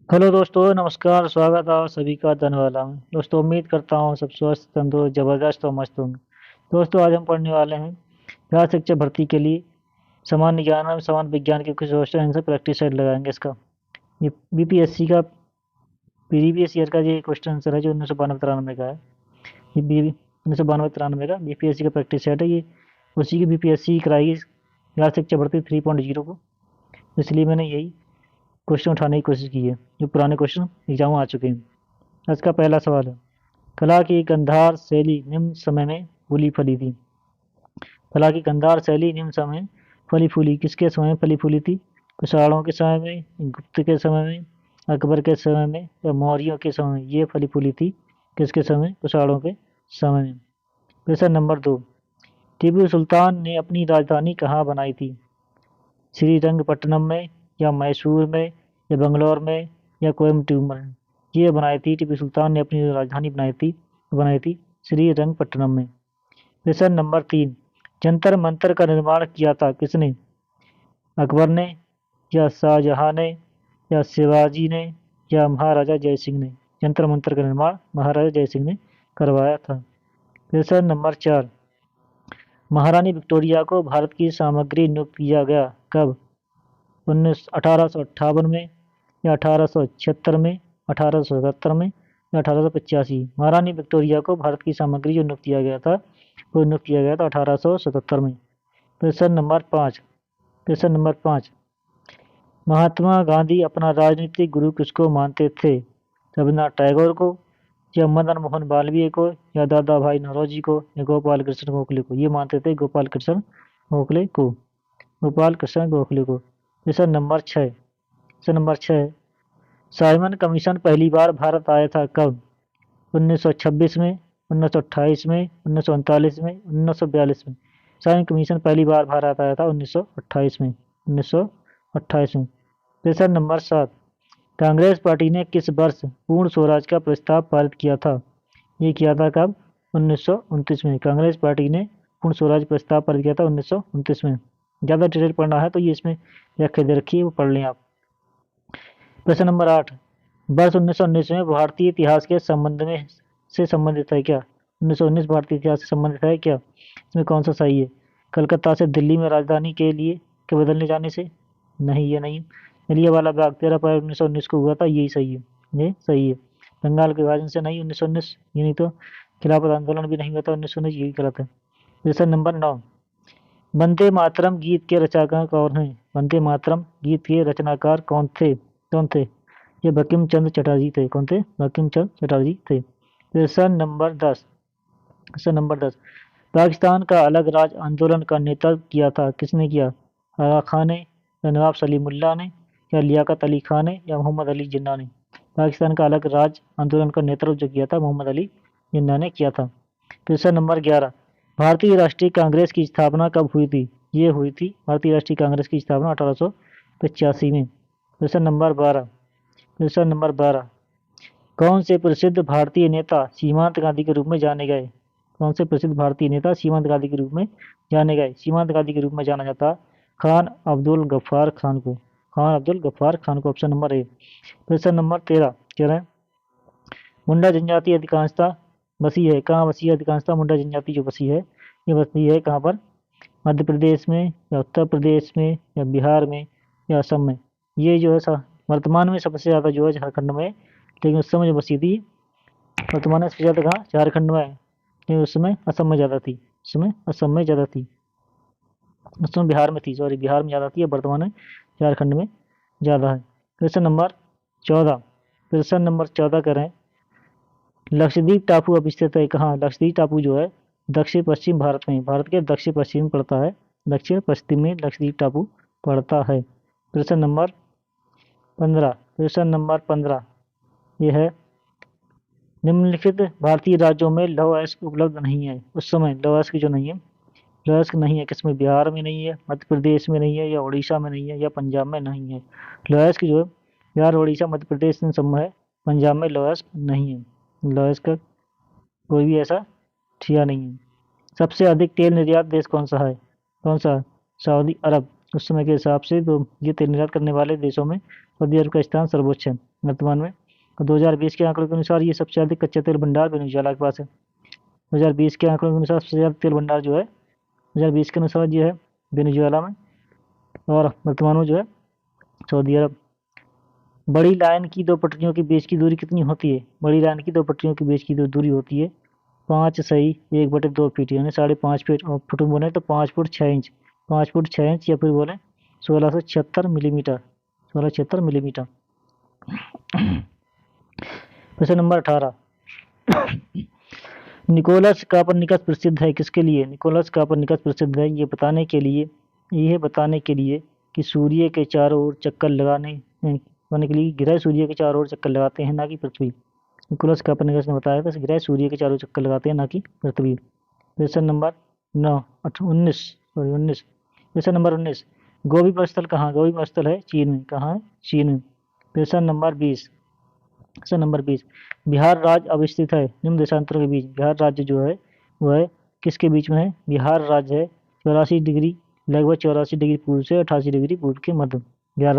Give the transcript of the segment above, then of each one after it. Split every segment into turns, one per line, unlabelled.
Hello दोस्तों, नमस्कार। स्वागत है आप सभी का धन्यवाद में। दोस्तों, उम्मीद करता हूँ सब स्वस्थ, तंदुरुस्त, जबरदस्त और मस्त होंगे। दोस्तों, आज हम पढ़ने वाले हैं बिहार शिक्षक भर्ती के लिए सामान्य ज्ञान और सामान्य विज्ञान के कुछ क्वेश्चन आंसर प्रैक्टिस सेट लगाएंगे इसका। ये बीपीएससी का प्रीवियस ईयर का ये क्वेश्चन आंसर है जो 1992-93 का है। ये 1992-93 का बीपीएससी का प्रैक्टिस सेट है। ये उसी की बीपीएससी कराई बिहार शिक्षक भर्ती 3.0 को, इसलिए मैंने यही क्वेश्चन उठाने की कोशिश की है जो पुराने क्वेश्चन एग्जाम में आ चुके हैं। आज का पहला सवाल है, कला की गंधार शैली निम्न समय में फूली फली थी। कला की गंधार शैली निम्न समय में फली फूली किसके समय में फली फूली थी? कुषाणों के समय में, गुप्त के समय में, अकबर के समय में या मौर्यों के समय में ये फली फूली थी? किसके समय? कुषाणों के समय में। क्वेश्चन नंबर 2, टीपू सुल्तान ने अपनी राजधानी कहाँ बनाई थी? श्रीरंगपट्टनम में या मैसूर में या बंगलौर में या कोयम्बटूर में? ये बनाई थी, टीपू सुल्तान ने अपनी राजधानी बनाई थी श्रीरंगपट्टनम में। क्वेश्चन नंबर 3, जंतर मंतर का निर्माण किया था किसने? अकबर ने या शाहजहां ने या शिवाजी ने या महाराजा जयसिंह ने? जंतर मंतर का निर्माण महाराजा जयसिंह ने करवाया था। क्वेश्चन नंबर 4, महारानी विक्टोरिया को भारत की सामग्री नियुक्त किया गया कब? 1858 में या 1876 में, 1877 में या 1885? महारानी विक्टोरिया को भारत की सामग्री जो नियुक्त किया गया था वो नियुक्त किया गया था 1877 में। क्वेश्चन नंबर 5 महात्मा गांधी अपना राजनीतिक गुरु किसको मानते थे? रविन्द्रनाथ टैगोर को या मदन मोहन मालवीय को या दादा भाई नौरोजी को या गोपाल कृष्ण गोखले को? ये मानते थे गोपाल कृष्ण गोखले को। गोपाल कृष्ण गोखले को। क्वेश्चन नंबर 6 साइमन कमीशन पहली बार भारत आया था कब? 1926 में, 1928 में, 1939 में, 1942 में? साइमन कमीशन पहली बार भारत आया था 1928 में। 1928 में। क्वेश्चन नंबर 7 कांग्रेस पार्टी ने किस वर्ष पूर्ण स्वराज का प्रस्ताव पारित किया था? ये किया था कब? 1929 में। कांग्रेस पार्टी ने पूर्ण स्वराज प्रस्ताव पारित किया था 1929 में। ज़्यादा डिटेल पढ़ना है तो ये इसमें व्याख्या दे रखी है, वो पढ़ लें आप। क्वेश्चन नंबर 8 वर्ष 1919 में भारतीय इतिहास के संबंध में से संबंधित है क्या? 1919 भारतीय इतिहास से संबंधित है क्या? इसमें कौन सा सही है? कलकत्ता से दिल्ली में राजधानी के लिए के बदलने जाने से? नहीं, ये नहीं। जलियांवाला बाग 13 अप्रैल 1919 को हुआ था, यही सही है। ये सही है। बंगाल के विभाजन से नहीं, 1919 ये नहीं तो खिलाफत आंदोलन भी नहीं हुआ था 1919, यही गलत है। क्वेश्चन नंबर 9 वंदे मातरम गीत के रचनाकार कौन है? वंदे मातरम गीत के रचनाकार कौन थे? ये बंकिम चंद्र चटर्जी थे। कौन थे? बंकिम चंद्र चटर्जी थे। क्वेश्चन नंबर 10 पाकिस्तान का अलग राज्य आंदोलन का नेतृत्व किया था किसने किया? आगा खान ने या नवाब सलीमुल्लाह ने या लियाकत अली खान ने या मोहम्मद अली जिन्ना ने? पाकिस्तान का अलग राज्य आंदोलन का नेतृत्व जो किया था मोहम्मद अली जिन्ना ने किया था। क्वेश्चन नंबर 11 भारतीय राष्ट्रीय कांग्रेस की स्थापना कब हुई थी? ये हुई थी भारतीय राष्ट्रीय कांग्रेस की स्थापना 1885 में। क्वेश्चन नंबर 12 कौन से प्रसिद्ध भारतीय नेता सीमांत गांधी के रूप में जाने गए? कौन से प्रसिद्ध भारतीय नेता सीमांत गांधी के रूप में जाने गए? सीमांत गांधी के रूप में जाना जाता खान अब्दुल गफ्फार खान को। खान अब्दुल गफ्फार खान को। Option number A. Question number 13 कह रहे हैं मुंडा जनजाति अधिकांशता बसी है कहाँ? बसी है अधिकांशता मुंडा जनजाति जो बसी है ये बसी है कहाँ पर? मध्य प्रदेश में या उत्तर प्रदेश में या बिहार में या असम में? ये जो है वर्तमान में सबसे ज़्यादा जो है झारखंड में, लेकिन उस समय जो बसी थी वर्तमान में सबसे ज़्यादा कहाँ? झारखंड में है, लेकिन उस समय असम में ज़्यादा थी। उस समय असम में ज़्यादा थी, उस समय बिहार में थी, सॉरी बिहार में ज़्यादा थी, अब वर्तमान में झारखंड में ज़्यादा है। क्वेश्चन नंबर 14 कह रहे हैं लक्षद्वीप टापू अब स्थित है कहाँ? लक्षद्वीप टापू जो है दक्षिण पश्चिम भारत में, भारत के दक्षिण पश्चिम में पड़ता है। दक्षिण पश्चिम में लक्षद्वीप टापू पड़ता है। क्वेश्चन नंबर 15 ये है निम्नलिखित भारतीय राज्यों में लौह अयस्क उपलब्ध नहीं है। उस समय लौह अयस्क जो नहीं है, लौह अयस्क नहीं है किसमें? बिहार में नहीं है, मध्य प्रदेश में नहीं है, या उड़ीसा में नहीं है, या पंजाब में नहीं है। लौह अयस्क जो है बिहार, उड़ीसा, मध्य प्रदेश इन सब में है, पंजाब में लौह अयस्क नहीं है। लौह अयस्क का कोई भी ऐसा ठिया नहीं है। सबसे अधिक तेल निर्यात देश कौन सा है? कौन सा? सऊदी अरब। उस समय के हिसाब से तो ये तेल निर्यात करने वाले देशों में सऊदी अरब का स्थान सर्वोच्च है वर्तमान में। और 2020 के आंकड़ों के अनुसार ये सबसे अधिक कच्चे तेल भंडार वेनेजुएला के पास है। 2020 के आंकड़ों के अनुसार सबसे ज्यादा तेल भंडार जो है 2020 के अनुसार ये है वेनेजुएला में, और वर्तमान में जो है सऊदी अरब। बड़ी लाइन की दो पटरियों के बीच की दूरी कितनी होती है? बड़ी लाइन की दो पटरियों के बीच की जो दूरी होती है 5 सही 1/2 फीट यानी 5.5 फीट, और फुट में बोले तो 5 फुट 6 इंच, 5 फुट 6 इंच, या फिर बोले 1676 millimetre, 1676 millimetre. Question number 18, Nicolaus Copernicus प्रसिद्ध है किसके लिए? निकोलस कापरनिकस प्रसिद्ध है यह बताने के लिए कि सूर्य के चारों ओर चक्कर लगाने के लिए ग्रह सूर्य के चारों ओर चक्कर लगाते हैं, ना कि पृथ्वी। निकोलस कापरनिकस ने बताया था ग्रह सूर्य के चारों चक्कर लगाते हैं, ना कि पृथ्वी। Question number 19। Question number 19, Gobi मरुस्थल कहाँ? गोबी मरुस्थल है चीन में। कहाँ है? चीन में। Question number 20। Question number 20, Bihar राज्य अवस्थित है निम्न देशांतरों के बीच। बिहार राज्य जो है वह किसके बीच में है? बिहार राज्य है 84 डिग्री, लगभग 84 डिग्री पूर्व से 88 डिग्री पूर्व के मध्य। बिहार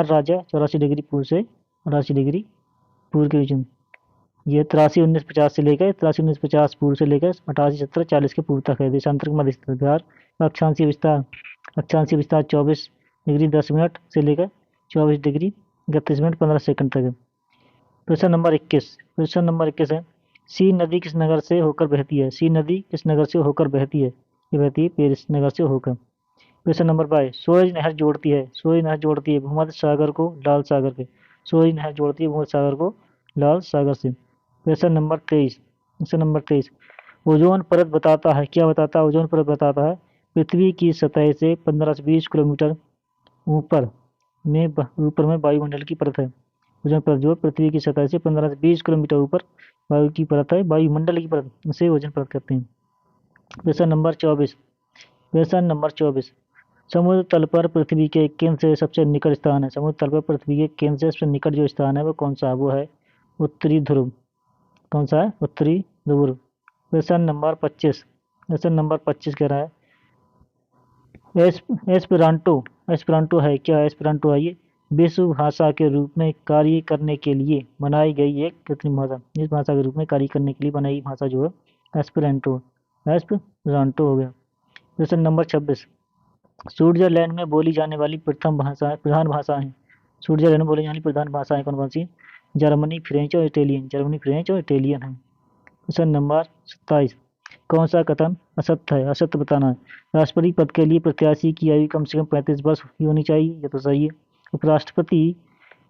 राज्य है 84 डिग्री पूर्व से 88 डिग्री पूर्व के बीच में। ये 83-19-50 से लेकर 83-19-50 पूर्व से लेकर 88-70-40 के पूर्व तक है। देशांतर के मध्य स्थित बिहार। अक्षांशीय विस्तार 24 डिग्री 10 मिनट से लेकर 24 डिग्री 31 मिनट 15 सेकंड तक है। Question number 21। क्वेश्चन नंबर 21 है, सी नदी किस नगर से होकर बहती है? सी नदी किस नगर से होकर बहती है? ये बहती है पेरिस नगर से होकर। क्वेश्चन नंबर 22, सूरज नहर जोड़ती है भूमध्य सागर को लाल सागर के। सूरज नहर जोड़ती है भूमध्य सागर को लाल सागर से। क्वेश्चन नंबर 23, ओजोन परत बताता है, क्या बताता है? ओजोन परत बताता है पृथ्वी की सतह से 15 से 20 किलोमीटर ऊपर में वायुमंडल की परत है। ओजोन परत जो पृथ्वी की सतह से 15 से 20 किलोमीटर ऊपर वायु की परत है, वायुमंडल की परत, उसे ओजोन परत कहते हैं। क्वेश्चन नंबर 24, समुद्र तल पर पृथ्वी के केंद्र से सबसे निकट स्थान है। समुद्र तल पर पृथ्वी के केंद्र से सबसे निकट जो स्थान है वो कौन सा है? वो है उत्तरी ध्रुव। कौन सा है? उत्तरी ध्रुव। क्वेश्चन नंबर 25 कह रहा है एस्पेरांटो है क्या? एस्पेरांटो है ये विश्व भाषा के रूप में कार्य करने के लिए बनाई गई एक कृत्रिम भाषा। इस भाषा के रूप में कार्य करने के लिए बनाई गई भाषा जो है एस्पेरांटो हो गया। क्वेश्चन नंबर 26, स्विट्जरलैंड में बोली जाने वाली प्रधान भाषाएं। स्विट्जरलैंड में बोली जाने वाली प्रधान भाषाएं कौन कौन सी? जर्मनी, फ्रेंच और इटालियन है। क्वेश्चन नंबर 27, कौन सा कथन असत्य है? असत्य बताना है। राष्ट्रपति पद के लिए प्रत्याशी की आयु कम से कम 35 वर्ष की होनी चाहिए, ये तो सही है। उपराष्ट्रपति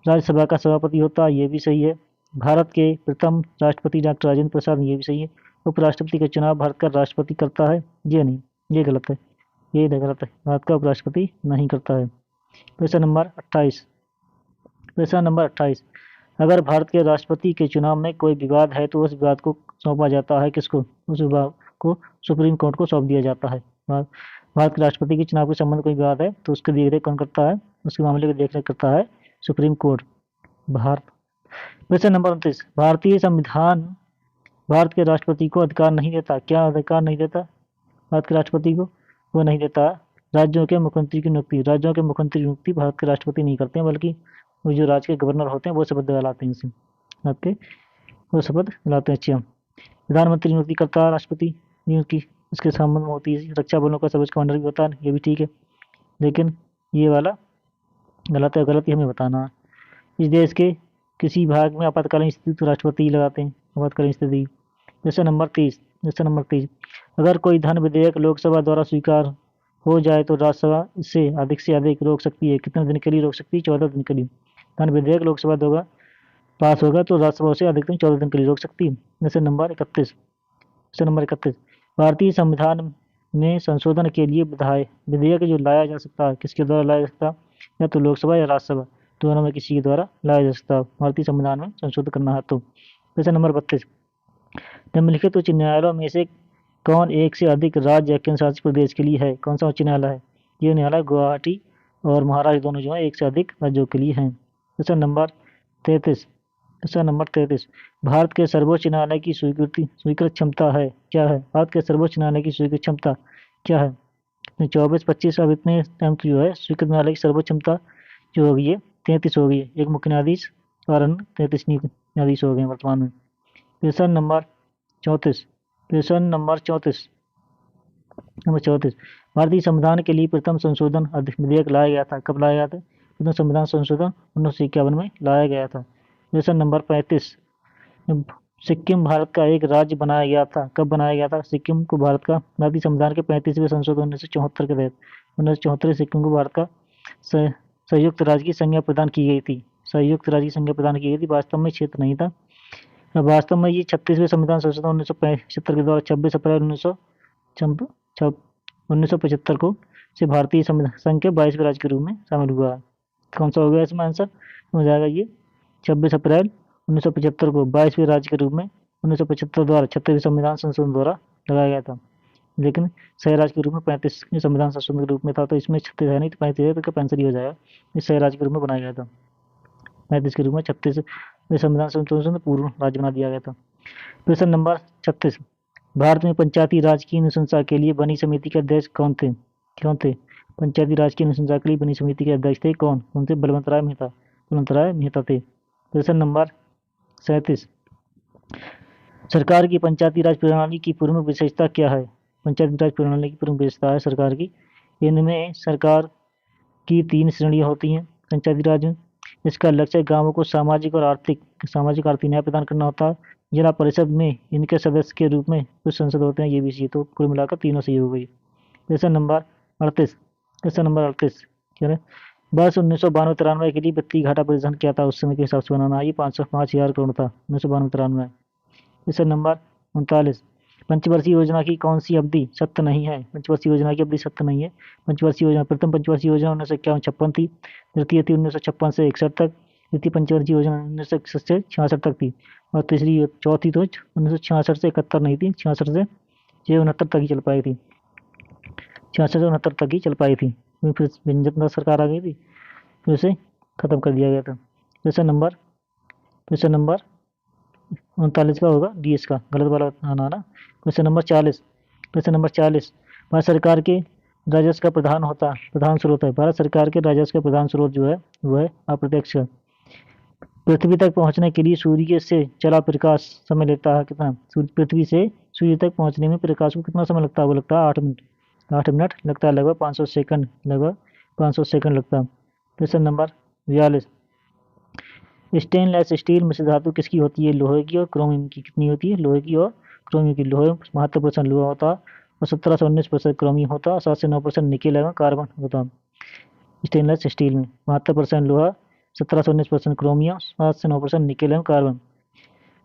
राज्यसभा का सभापति होता है, ये भी सही है। भारत के प्रथम राष्ट्रपति डॉक्टर राजेंद्र प्रसाद, ये भी सही है। उपराष्ट्रपति का चुनाव भारत का राष्ट्रपति करता है, ये नहीं, ये गलत है, ये गलत है, भारत का उपराष्ट्रपति नहीं करता है। क्वेश्चन नंबर 28, अगर भारत के राष्ट्रपति के चुनाव में कोई विवाद है तो उस विवाद को सौंपा जाता है किसको? उस विवाद को सुप्रीम कोर्ट को सौंप दिया जाता है। भारत के राष्ट्रपति के चुनाव के संबंध कोई विवाद है तो उसकी देखरेख कौन करता है? उसके मामले की देखरेख करता है supreme court. Bharat. Question number 29, भारतीय संविधान भारत के राष्ट्रपति को अधिकार नहीं देता। क्या अधिकार नहीं देता भारत के राष्ट्रपति को? वो नहीं देता राज्यों के मुख्यमंत्री की नियुक्ति भारत के राष्ट्रपति नहीं करते हैं, बल्कि वो जो राज्य के गवर्नर होते हैं वो शपथ दिलाते हैं इनसे, आपके वो शपथ दिलाते हैं। अच्छा, प्रधानमंत्री नियुक्ति करता है राष्ट्रपति, नियुक्ति इसके संबंध में होती है। रक्षा बलों का सर्वोच्च कमांडर भी होता है, ये भी ठीक है, लेकिन ये वाला गलत है, गलत ही हमें बताना है। इस देश के किसी भाग में आपातकालीन स्थिति तो राष्ट्रपति ही लगाते हैं, आपातकालीन स्थिति। क्वेश्चन नंबर 30, अगर कोई धन विधेयक लोकसभा द्वारा स्वीकार हो जाए तो राज्यसभा इसे अधिक से अधिक रोक सकती है, कितने दिन के लिए रोक सकती है? 14 दिन के लिए। धन विधेयक लोकसभा द्वारा पास होगा तो राज्यसभा उसे अधिकतम 14 दिन के लिए रोक सकती है। क्वेश्चन नंबर 31, भारतीय संविधान में संशोधन के लिए विधेयक जो लाया जा सकता है, किसके द्वारा लाया जा सकता है? या तो लोकसभा या राज्यसभा, दोनों में किसी के द्वारा लाया जा सकता है भारतीय संविधान में संशोधन करना है तो। क्वेश्चन नंबर 32, निम्नलिखित उच्च न्यायालयों में से कौन एक से अधिक राज्य या केंद्र शासित प्रदेश के लिए है? कौन सा उच्च न्यायालय है? ये न्यायालय गुवाहाटी और महाराष्ट्र दोनों जो है एक से अधिक राज्यों के लिए हैं। क्वेश्चन नंबर 33, भारत के सर्वोच्च न्यायालय की स्वीकृत क्षमता है क्या है? भारत के सर्वोच्च न्यायालय की स्वीकृत क्षमता क्या है? 24-25 अब इतने टाइम जो है स्वीकृत न्यायालय की सर्वोच्च क्षमता जो होगी ये 33 हो गई, एक मुख्य न्यायाधीश और अन्य 33 न्यायाधीश हो गए वर्तमान में। प्रश्न नंबर 34। प्रश्न नंबर 34। नंबर 34। भारतीय संविधान के लिए प्रथम संशोधन विधेयक लाया गया था, कब लाया गया था? प्रथम संविधान संशोधन 1951 में लाया गया था। प्रश्न नंबर 35। सिक्किम भारत का एक राज्य बनाया गया था, कब बनाया गया था? सिक्किम को भारत का भारतीय संविधान के 35वें संशोधन 1974 के तहत 1974 सिक्किम को भारत का संयुक्त राज्य की संज्ञा प्रदान की गई थी। संयुक्त राज्य की संज्ञा प्रदान की गई थी, वास्तव में क्षेत्र नहीं था। वास्तव में ये 36वें संविधान संशोधन 1975 के द्वारा 26 अप्रैल 1975 को से भारतीय संघ के 22वें राज्य के रूप में शामिल हुआ। कौन सा हो गया इसमें आंसर? हो जाएगा ये 26 अप्रैल 1975 को 22वें राज्य के रूप में 1975 द्वारा 36वें संविधान संशोधन द्वारा लगाया गया था। लेकिन सह राज्य के रूप में 35वें संविधान संशोधन के रूप में था, तो इसमें 36 है नहीं, तो 35 है, तो कैंसिल ही हो जाएगा। इस सह राज्य के रूप में बनाया गया था। 35 के रूप में 36वें संविधान संशोधन पूर्व राज्य बना दिया गया था। प्रश्न नंबर 36। भारत में पंचायती राज की अनुशंसा के लिए बनी समिति के अध्यक्ष कौन थे? पंचायती राज की अनुशंसा के लिए बनी समिति के अध्यक्ष थे कौन थे? बलवंत राय मेहता थे। प्रश्न नंबर 37। सरकार की पंचायती राज प्रणाली की प्रमुख विशेषता क्या है? पंचायती राज प्रणाली की प्रमुख विशेषता है सरकार की, इनमें सरकार की 3 श्रेणियां होती हैं पंचायती राज में। इसका लक्ष्य गांवों को सामाजिक आर्थिक न्याय प्रदान करना होता है। जिला परिषद में इनके सदस्य के रूप में कुछ सांसद होते हैं, ये भी तो कुल मिलाकर तीनों सही हो गई। प्रश्न नंबर 38। क्या है? वर्ष 1992-93 के लिए वित्तीय घाटा परिसंघ क्या था? उस समय के हिसाब से बनाना, ये 505,000 करोड़ था 1992-93। प्रश्न नंबर 39। पंचवर्षीय योजना की कौन सी अवधि सत्य नहीं है? पंचवर्षीय योजना की अवधि सत्य नहीं है। पंचवर्षीय योजना प्रथम पंचवर्षीय योजना 1951-56 थी, द्वितीय थी 1956 से 61 तक, द्वितीय पंचवर्षीय योजना 1961 से 66 तक थी, और चौथी तो 1966 से 71 नहीं थी, 66 से 69 तक ही चल पाई थी। 66 से 69 तक ही चल पाई थी, फिर जनता सरकार आ गई थी, फिर उसे खत्म कर दिया गया था। प्रश्न नंबर 39 का होगा डी, इसका गलत वाला आना ना। Question number 40। भारत सरकार के राजस्व का प्रधान स्रोत है। भारत सरकार के राजस्व का प्रधान स्रोत जो है वो है अप्रत्यक्ष। पृथ्वी तक पहुंचने के लिए सूर्य से चला प्रकाश समय लेता है कितना? पृथ्वी से सूर्य तक पहुंचने में प्रकाश को कितना समय लगता है? वो लगता है 8 मिनट। 8 मिनट लगता है, लगभग 500 सेकंड लगता है। प्रश्न नंबर 42। स्टेनलेस स्टील मिश्र धातु किसकी होती है? लोहे की और क्रोमियम की। कितनी होती है? लोहे की और क्रोमियम की। लोहे 72% लोहा होता है और 17 से 19% क्रोमियम होता है, 7 से 9% निकेल एवं कार्बन होता है। स्टेनलेस स्टील में 72% लोहा, 17 से 19% क्रोमियम, 7 से 9% निकेल एवं कार्बन।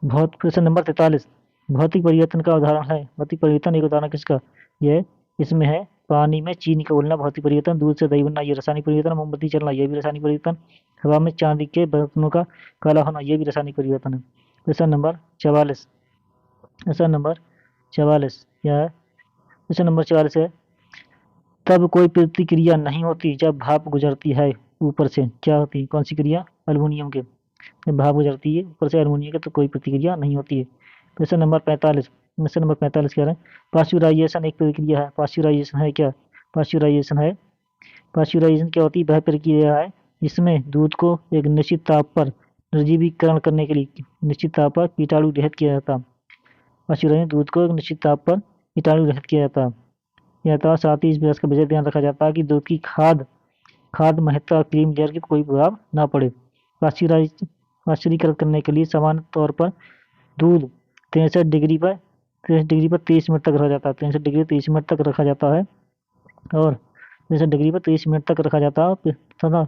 प्रश्न नंबर 43। भौतिक परिवर्तन का उदाहरण है। भौतिक परिवर्तन एक उदाहरण किसका? यह इसमें है पानी में चीनी का घुलना भौतिक परिवर्तन, दूध से दही बनना ये रासायनिक परिवर्तन, मोमबत्ती चलना ये भी रासायनिक परिवर्तन, हवा में चांदी के बर्तनों का काला होना ये भी रासायनिक परिवर्तन है। प्रश्न नंबर 44। क्या है? प्रश्न नंबर 44 है तब कोई प्रतिक्रिया नहीं होती जब भाप गुजरती है ऊपर से। क्या होती है? कौन सी क्रिया? एल्युमिनियम के। जब भाप गुजरती है ऊपर से एल्युमिनियम के तो कोई प्रतिक्रिया नहीं होती है। प्रश्न नंबर 45। कह रहे हैं पास्चुराइजेशन एक प्रक्रिया है। पास्चुराइजेशन है क्या? पास्चुराइजेशन क्या होती है? वह प्रक्रिया है जिसमें दूध को एक निश्चित ताप पर निर्जीवीकरण करने के लिए निश्चित ताप पर कीटाणु रहित किया जाता है। पास्चुराइजेशन दूध को एक निश्चित ताप पर कीटाणु रहित किया जाता है। साथ ही इस बात का विशेष ध्यान रखा जाता है कि दूध की खाद्य महत्ता क्रीम लेयर के कोई प्रभाव ना पड़े। पास्चुरीकरण करने के लिए सामान्य तौर पर दूध 63 डिग्री पर 30 मिनट तक रखा जाता है। 63 डिग्री 30 मिनट तक रखा जाता है और 63 डिग्री पर 30 मिनट तक रखा जाता है तथा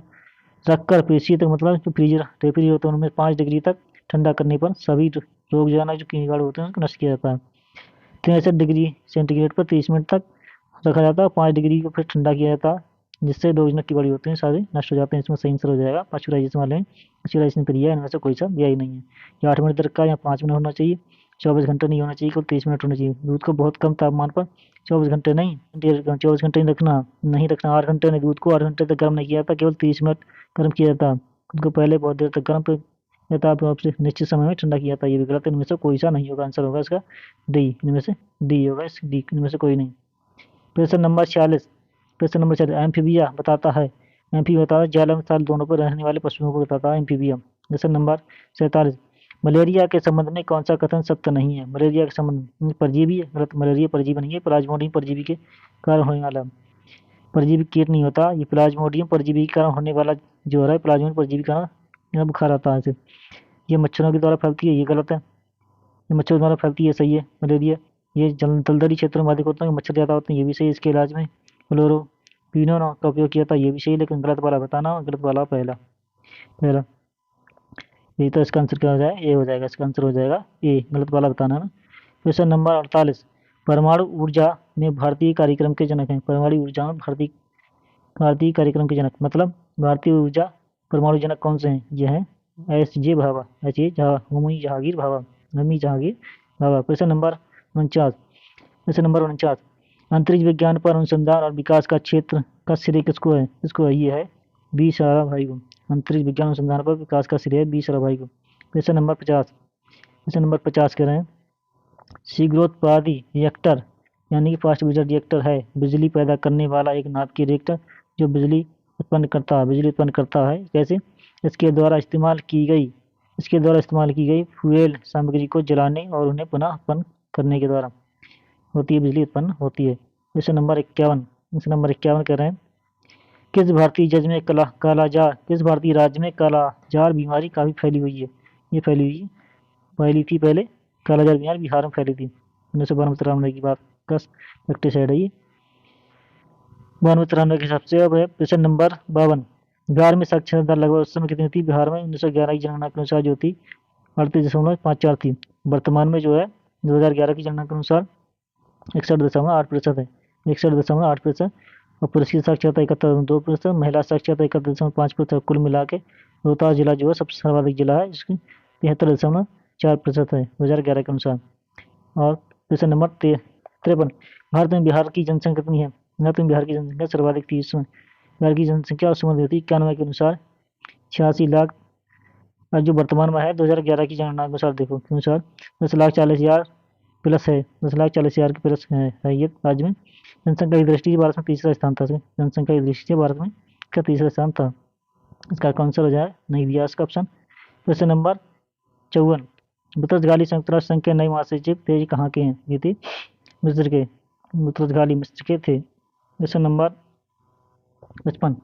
रखकर पेशी तक, मतलब जो फ्रीजर रेफ्रिजरेटर उनमें 5 डिग्री तक ठंडा करने पर सभी रोग जीवाणु जो कीटाणु होते हैं उनको नष्ट किया जाता है। 63 डिग्री सेंटीग्रेड पर 30 मिनट तक रखा जाता है, 5 डिग्री को फिर ठंडा किया जाता है, जिससे रोगजनक कीटाणु होते हैं सारे नष्ट हो जाते हैं। इसमें सही आंसर हो जाएगा पास्चुराइजेशन वाले। पास्चुराइजेशन क्रिया इनमें से कोई सा दिया ही नहीं है। या 8 मिनट तक का या 5 मिनट होना चाहिए, 24 घंटे नहीं होना चाहिए, केवल 30 मिनट होना चाहिए। दूध को बहुत कम तापमान पर 24 घंटे नहीं 24 घंटे नहीं रखना 8 घंटे नहीं, दूध को 8 घंटे तक गर्म नहीं किया जाता, केवल 30 मिनट गर्म किया जाता। दूध को पहले बहुत देर तक गर्म किया जाता, आपसे निश्चित समय में ठंडा किया जाता। ये भी गलत है, इनमें से कोई सा नहीं होगा। आंसर होगा इसका डी, इनमें से डी होगा, डी इनमें से कोई नहीं। प्रश्न नंबर 46। एम्फीबिया बताता है एम्फी बताता है जल एवं स्थल दोनों पर रहने वाले पशुओं को बताता है, एम्फीबियम। क्वेश्चन नंबर 47, मलेरिया के संबंध में कौन सा कथन सत्य नहीं है? मलेरिया के संबंध में परजीवी है, गलत, मलेरिया परजीवी नहीं है, प्लाज्मोडियम परजीवी के कारण होने वाला, परजीवी कीट नहीं होता, ये प्लाज्मोडियम परजीवी के कारण होने वाला जो हो रहा है, प्लाज्मोडियम परजीवी के कारण यहाँ बुखार आता है इसे। ये मच्छरों के द्वारा फैलती है, ये गलत है, ये मच्छरों द्वारा फैलती है, सही है मलेरिया। ये दलदली क्षेत्रों में अधिक होता है, मच्छर ज़्यादा होते हैं, ये भी सही है। इसके इलाज में क्लोरोक्विनोन का उपयोग किया था, ये भी सही, लेकिन गलत वाला बताना, गलत वाला पहला पहला यही तो इसका आंसर क्या हो जाएगा? ए हो जाएगा, इसका आंसर हो जाएगा ए, गलत वाला बताना ना। क्वेश्चन नंबर 48, परमाणु ऊर्जा में भारतीय कार्यक्रम के जनक हैं। परमाणु ऊर्जा में भारतीय भारतीय कार्यक्रम के जनक मतलब भारतीय ऊर्जा परमाणु जनक कौन से हैं? ये हैं एस जे Bhabha, Homi Jahangir Bhabha, Homi Jahangir Bhabha. Question number 49, question number 49, अंतरिक्ष विज्ञान पर अनुसंधान और विकास का क्षेत्र का श्रेय किसको है? किसको है? ये है बी साराभाई को। अंतरिक्ष विज्ञान अनुसंधान पर विकास का श्रेय बी साराभाई को। क्वेश्चन नंबर 50, क्वेश्चन नंबर 50 कह रहे हैं शीघ्रोत्पादी रिएक्टर यानी कि फास्ट ब्रीडर रिएक्टर है बिजली पैदा करने वाला एक नाभिकीय रिएक्टर जो बिजली उत्पन्न करता है। कैसे? इसके द्वारा इस्तेमाल की गई फ्यूल सामग्री को जलाने और उन्हें पुनः उत्पन्न करने के द्वारा बिजली उत्पन्न होती है। क्वेश्चन नंबर 51, क्वेश्चन नंबर 51 कह रहे हैं किस भारतीय राज्य में कालाजार बीमारी काफी फैली हुई है? ये फैली थी पहले, कालाजार बीमारी बिहार में फैली थी। 1992 की बात का प्रैक्टिस है ये, 92 के हिसाब से। अब है क्वेश्चन नंबर 52, बिहार में साक्षरता दर लगभग उस समय कितनी थी? बिहार में 1911 की जनगणना के अनुसार जो थी 38.54 थी। वर्तमान में जो है 2011 की जनगणना के अनुसार 61.8% है, 61.8%। और पुरुष की साक्षरता 71.2%, महिला साक्षरता 71.5%। कुल मिला के रोहतास जिला जो है सबसे सर्वाधिक जिला है, जिसकी 73.4% है 2011 के अनुसार। और क्वेश्चन नंबर 53, भारत में बिहार की जनसंख्या कितनी है? भारत में बिहार की जनसंख्या सर्वाधिक थी इसमें। बिहार की जनसंख्या उस समय थी 91 के अनुसार 86 लाख, और जो वर्तमान में है 2011 की जनगणना के अनुसार देखो के अनुसार 10,40,000 प्लस है, 10,40,000 के प्लस है ये राज्य में। जनसंख्या की दृष्टि से भारत में तीसरा स्थान था, जनसंख्या की दृष्टि से भारत में क्या तीसरा स्थान था? इसका आंसर हो जाए नहीं दिया इसका ऑप्शन। क्वेश्चन नंबर 54, बुतरजगाली संयुक्त राष्ट्र संघ के नए महासचिव थे, कहाँ के हैं? ये थे मिस्र के, बुतरजगाली मिस्र के थे। क्वेश्चन नंबर 55,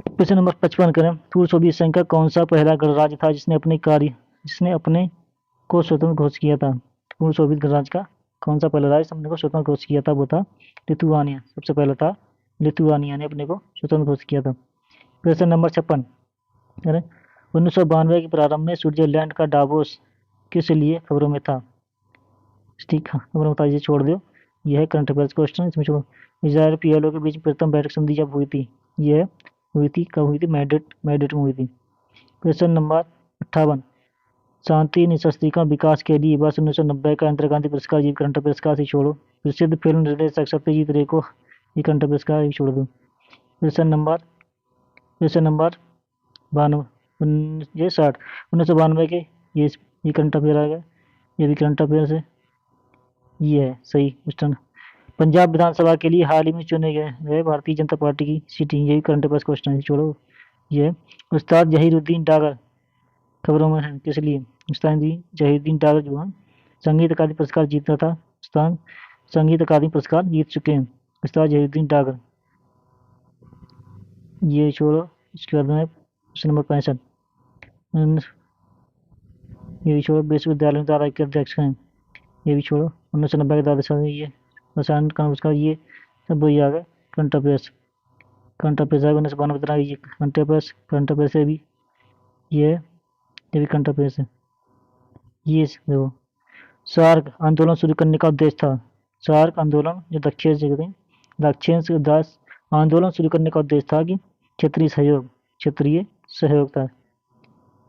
क्वेश्चन नंबर 55 करें पूर्व सोवियत संघ का कौन सा पहला गणराज्य था जिसने अपने को स्वतंत्र घोषित किया था? पूर्व सोवियत गणराज्य का कौन सा पहला राज्य अपने को स्वतंत्र घोषित किया था? वो था लिथुआनिया, सबसे पहला था लिथुआनिया ने अपने को स्वतंत्र घोषित किया था। क्वेश्चन नंबर 56, 1992 के प्रारंभ में स्विट्जरलैंड का डावोस किस लिए खबरों में था? ठीक, खबरों में था, ये छोड़ दो, यह है करंट अफेयर्स क्वेश्चन, इसमें छोड़ो। इजराइल पीएलओ के बीच प्रथम बैठक संधि जब हुई थी, यह हुई थी कब हुई थी? मैड्रिड में हुई थी। क्वेश्चन नंबर 58, शांति निःशस्त्रीकरण विकास के लिए वर्ष 1990 का इंदिरा गांधी पुरस्कार, ये करंट अफेयर्स का ही छोड़ो। प्रसिद्ध फिल्म निर्देशक सत्यजीत रे को, ये करंट अफेयर्स का ही छोड़ दो। क्वेश्चन नंबर 92, ये 60, 1992 के ये करंट अफेयर आ गया, ये भी करंट अफेयर्स है, ये है सही क्वेश्चन। पंजाब विधानसभा के लिए हाल ही में चुने गए भारतीय जनता पार्टी की सीटिंग, यही करंट अफेयर्स क्वेश्चन है, छोड़ो। ये उस्ताद जहीरुद्दीन डागर खबरों में है, किस लिए? उस्ताद जहीरुद्दीन डागर जो है संगीत अकादमी पुरस्कार जीता था, उस्ताद संगीत अकादमी पुरस्कार जीत चुके हैं उस्ताद जहीरुद्दीन डागर, ये छोड़ो। इसके बाद में क्वेश्चन नंबर 65, ये भी छोड़ो। विश्वविद्यालय में दादा के अध्यक्ष हैं, ये भी छोड़ो। 1990 के दादा ये रसायन का पुरस्कार, ये सब वही आ गए करंट अफेयर्स है। 1992 तरह ये करंट अफेयर्स है भी, ये भी करंट अफेयर्स है। ये देखो, सार्क आंदोलन शुरू करने का उद्देश्य था, सार्क आंदोलन जो दक्षिण से दास आंदोलन शुरू करने का उद्देश्य था कि क्षेत्रीय सहयोग था।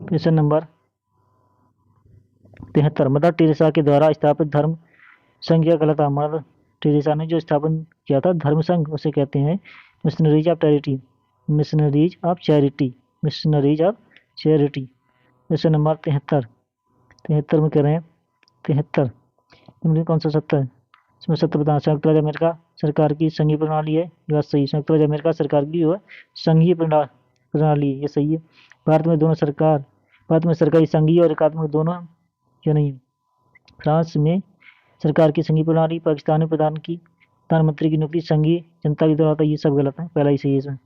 क्वेश्चन नंबर 73, मदर टेरेसा के द्वारा स्थापित धर्म संघ या गलत था? मदर टेरेसा ने जो स्थापन किया था धर्म संघ, उसे कहते हैं missionaries of charity, missionaries of charity, missionaries of charity. Question number 73 में कह रहे हैं 73 कौन सा 70 है? इसमें 70 बताना। संयुक्त राज्य अमेरिका सरकार की संघीय प्रणाली है, ये बात सही। संयुक्त राज्य अमेरिका सरकार की जो है संघीय प्रणाली, ये सही है। भारत में सरकारी संघीय और एकात्मक दोनों हैं, या नहीं? फ्रांस में सरकार की संघीय प्रणाली, पाकिस्तान में प्रधानमंत्री की नियुक्ति संघीय जनता के द्वारा होता है, ये सब गलत है, पहला ही सही है इसमें।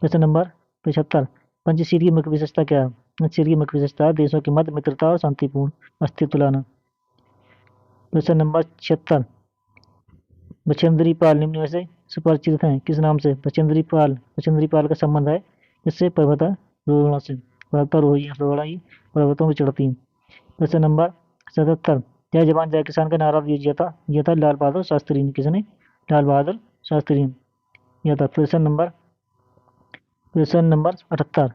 प्रश्न नंबर 75, पंचशील की मुख्य विशेषता क्या है? पंचशील की मुख्य विशेषता है देशों के मध्य मित्रता और शांतिपूर्ण अस्तित्व लाना। प्रश्न नंबर 76, बछेंद्री पाल निम्न में से सुपरिचित हैं किस नाम से? बछेंद्री पाल का संबंध है इससे? पर्वतारोहण से। पर्वतारोही पर्वतों में चढ़ती हैं। प्रश्न नंबर 77, जय जवान जय किसान का नारा दिया था लाल बहादुर शास्त्री ने। किसने? लाल बहादुर शास्त्री ने दिया था। प्रश्न नंबर 78,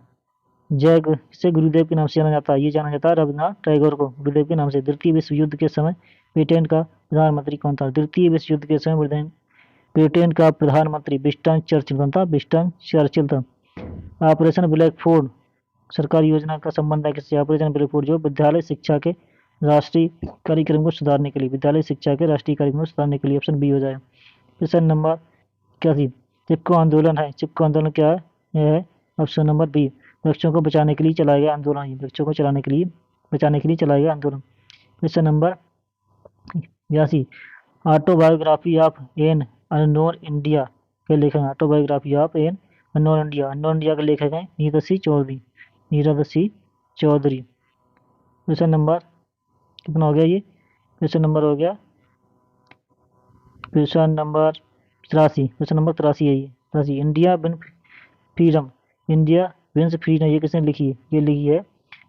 इसे गुरुदेव के नाम से जाना जाता है, ये जाना जाता है रविन्द्रनाथ टैगोर को गुरुदेव के नाम से। द्वितीय विश्व युद्ध के समय ब्रिटेन का प्रधानमंत्री कौन था? द्वितीय विश्व युद्ध के समय ब्रिटेन का प्रधानमंत्री विंस्टन चर्चिल बनता। विंस्टन चर्चिल था। ऑपरेशन ब्लैकफोर्ड सरकारी योजना का संबंध है किससे? ऑपरेशन ब्लैकफोर्ड जो विद्यालय शिक्षा के राष्ट्रीय कार्यक्रम को सुधारने के लिए, विद्यालय शिक्षा के राष्ट्रीय कार्यक्रम को सुधारने के लिए। ऑप्शन बी हो जाएगा। प्रश्न नंबर 81, चिपको आंदोलन है, चिपको आंदोलन क्या है? यह है ऑप्शन नंबर बी, वृक्षों को बचाने के लिए चलाया गया आंदोलन। वृक्षों को बचाने के लिए चलाया गया आंदोलन। प्रश्न number 82, autobiography of an unknown India के लेखक हैं। Autobiography of an unknown India के लेखक हैं नीरद सी चौधरी। क्वेश्चन नंबर कितना हो गया ये? क्वेश्चन नंबर हो गया क्वेश्चन नंबर 83 है ये। 83, इंडिया विंस फ्रीडम ये किसने लिखी है? ये लिखी है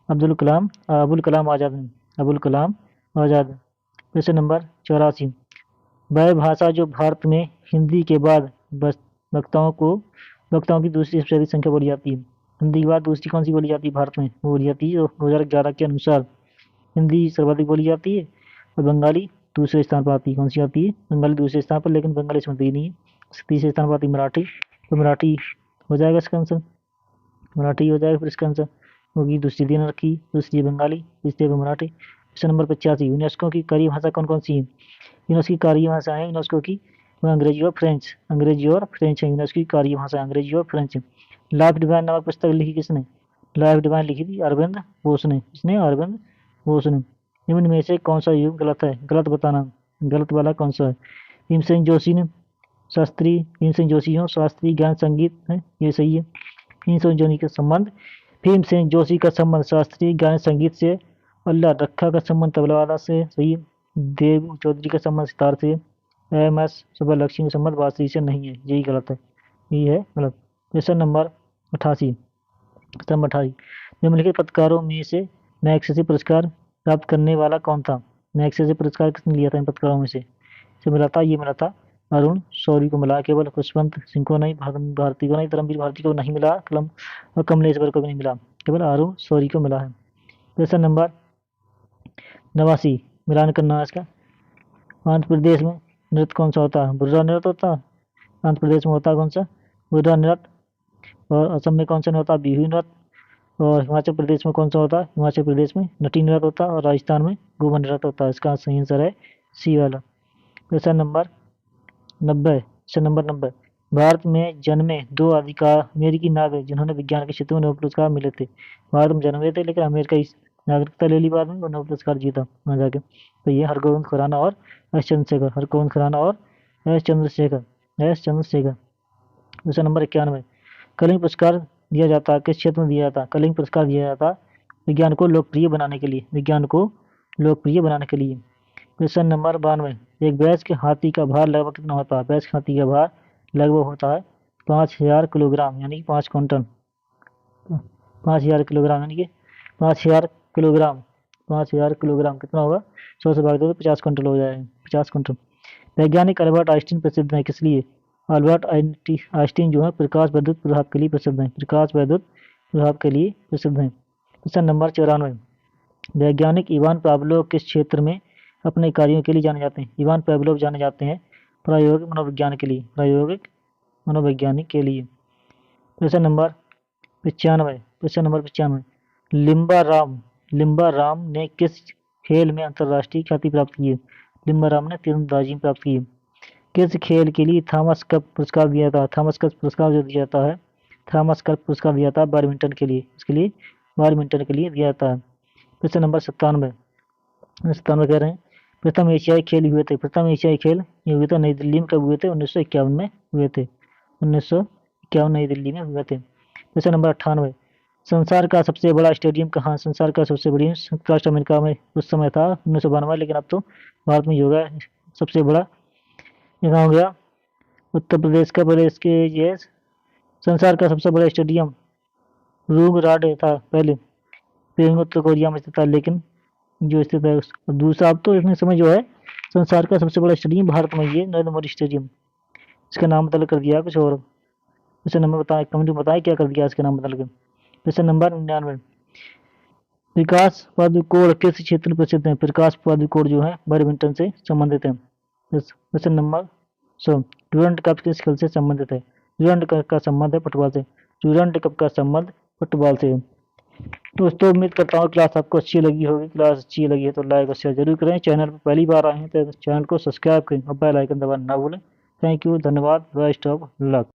अब्दुल कलाम आज़ाद ने। अबुल कलाम आज़ाद। क्वेश्चन नंबर 84, वह भाषा जो भारत में हिंदी के बाद वक्ताओं की दूसरी सबसे अधिक संख्या बोली जाती है। हिंदी के बाद दूसरी कौन सी बोली जाती है भारत में? वो बोली जाती है 2011 के अनुसार हिंदी सर्वाधिक बोली जाती है और बंगाली दूसरे स्थान पर आती है। कौन सी आती है? बंगाली दूसरे स्थान पर, लेकिन बंगाली इसमें दी नहीं है। तीसरे स्थान पर आती है मराठी, तो मराठी हो जाएगा इसका आंसर। मराठी हो जाएगा फिर इसका आंसर, क्योंकि दूसरी दी न रखी, दूसरी बंगाली, तीसरी मराठी। क्वेश्चन नंबर 85, यूनेस्को की कार्य भाषा कौन कौन सी है? यूनेस्को की कार्य भाषा है यूनेस्को की अंग्रेजी और फ्रेंच है। यूनेस्को की कार्य भाषा अंग्रेजी और फ्रेंच है। लाइफ डिवाइन नामक पुस्तक लिखी किसने? लाइफ डिवाइन लिखी थी अरविंद घोष ने। इसने अरविंद घोष ने। निम्न में से कौन सा युग गलत है? गलत बताना, गलत वाला कौन सा है? भीमसेन जोशी हो शास्त्रीय ज्ञान संगीत है, ये सही है। भीमसेन जोशी का संबंध शास्त्रीय ज्ञान संगीत से। अल्लाह रखा का संबंध तबलावादक से, सही है। देव चौधरी का संबंध सितार से। एम.एस. सुब्बलक्ष्मी का संबंध बांसुरी से नहीं है, यही गलत है, यही है गलत। क्वेश्चन नंबर 88, निम्नलिखित पत्रकारों में से मैग्सेसे पुरस्कार प्राप्त करने वाला कौन था? मैग्सेसे पुरस्कार किसने लिया था इन पत्रकारों में से? मिला था अरुण शौरी को मिला, केवल खुशवंत सिंह को नहीं, भारती को नहीं, धर्मवीर भारती को नहीं मिला, कमलेश्वर को भी नहीं मिला, केवल अरुण शौरी को मिला है। क्वेश्चन नंबर 89, मिलान करना है इसका। आंध्र प्रदेश में नृत्य कौन सा होता है? बुर्रा नृत्य होता है आंध्र प्रदेश में, होता है कौन सा? बुर्रा नृत्य। और असम में कौन सा नृत्य होता है? बिहू नृत्य। और हिमाचल प्रदेश में कौन सा होता है? हिमाचल प्रदेश में नटी नृत्य होता है। और राजस्थान में घूमर नृत्य होता है। इसका सही आंसर है सी वाला। क्वेश्चन नंबर 90, भारत में जन्मे 2 अमेरिकी नागरिक जिन्होंने विज्ञान के क्षेत्र में नोबेल पुरस्कार मिले थे। भारत में जन्मे थे लेकिन अमेरिका की नागरिकता ले ली बाद में, और नोबेल पुरस्कार जीता वहाँ जाके। तो ये हरगोविंद खुराना और S Chandrasekhar. Question number 91, Kalinga पुरस्कार दिया जाता है किस क्षेत्र में दिया जाता है? कलिंग पुरस्कार दिया जाता विज्ञान को लोकप्रिय बनाने के लिए। क्वेश्चन नंबर 92, एक वयस्क हाथी का भार लगभग कितना होता है? वयस्क हाथी का भार लगभग होता है 5000 किलोग्राम, यानी कि 5 क्विंटल। 5000 किलोग्राम यानी कि 5000 किलोग्राम कितना होगा? 100 से भाग दो तो 50 क्विंटल हो जाएगा। 50 क्विंटल। वैज्ञानिक अल्बर्ट आइंस्टीन प्रसिद्ध है किस लिए? अल्बर्ट आइंस्टीन जो है प्रकाश वैद्युत प्रभाव के लिए प्रसिद्ध है। क्वेश्चन नंबर 94, वैज्ञानिक इवान पावलोव किस क्षेत्र में अपने कार्यों के लिए जाने जाते हैं? इवान पावलोव जाने जाते हैं प्रायोगिक मनोविज्ञान के लिए। क्वेश्चन नंबर 95, लिम्बा राम ने किस खेल में अंतर्राष्ट्रीय ख्याति प्राप्त की है? लिम्बाराम ने तीरंदाजी में प्राप्त की। किस खेल के लिए थॉमस कप पुरस्कार दिया था? थॉमस कप पुरस्कार जो दिया जाता है, थॉमस कप पुरस्कार दिया था बैडमिंटन के लिए, इसके लिए बैडमिंटन के लिए दिया जाता है। प्रश्न नंबर 97 97 कह रहे हैं प्रथम एशियाई खेल हुए थे। प्रथम एशियाई खेल ये हुए थे नई दिल्ली में, कब हुए थे? 1951 में हुए थे। 1951 नई दिल्ली में हुए थे। प्रश्न नंबर 98 संसार का सबसे बड़ा स्टेडियम कहाँ? संसार का सबसे बड़ी संयुक्त राष्ट्र अमेरिका में उस समय था 1992, लेकिन अब तो भारत में ही होगा सबसे बड़ा। ये कहाँ हो गया? उत्तर प्रदेश का। प्रदेश के ये संसार का सबसे बड़ा स्टेडियम रूंगराड था पहले, फिर उत्तर कोरिया में स्थित था, लेकिन जो स्थित है दूसरा अब तो इसने समय जो है संसार का सबसे बड़ा स्टेडियम भारत में ये नरेंद्र मोदी स्टेडियम, इसका नाम बदल कर दिया कुछ और। क्वेश्चन नंबर बताए, कमेंट में बताएं क्या कर दिया इसका नाम बदल के। क्वेश्चन नंबर 99 प्रकाश पादुकोण किस क्षेत्र में प्रसिद्ध है? प्रकाश पादुकोण जो है बैडमिंटन से संबंधित है। क्वेश्चन नंबर 100 डूरंट कप किस खेल से संबंधित है? डूरंट कप का संबंध है फुटबॉल से। डूरंट कप का संबंध फुटबॉल से है। दोस्तों उम्मीद करता हूँ क्लास आपको अच्छी लगी होगी। क्लास अच्छी लगी है तो लाइक और शेयर जरूर करें। चैनल पर पहली बार आए हैं तो चैनल को सब्सक्राइब करें और बेल आइकन दबाना ना भूलें। थैंक यू, धन्यवाद, बेस्ट ऑफ लक।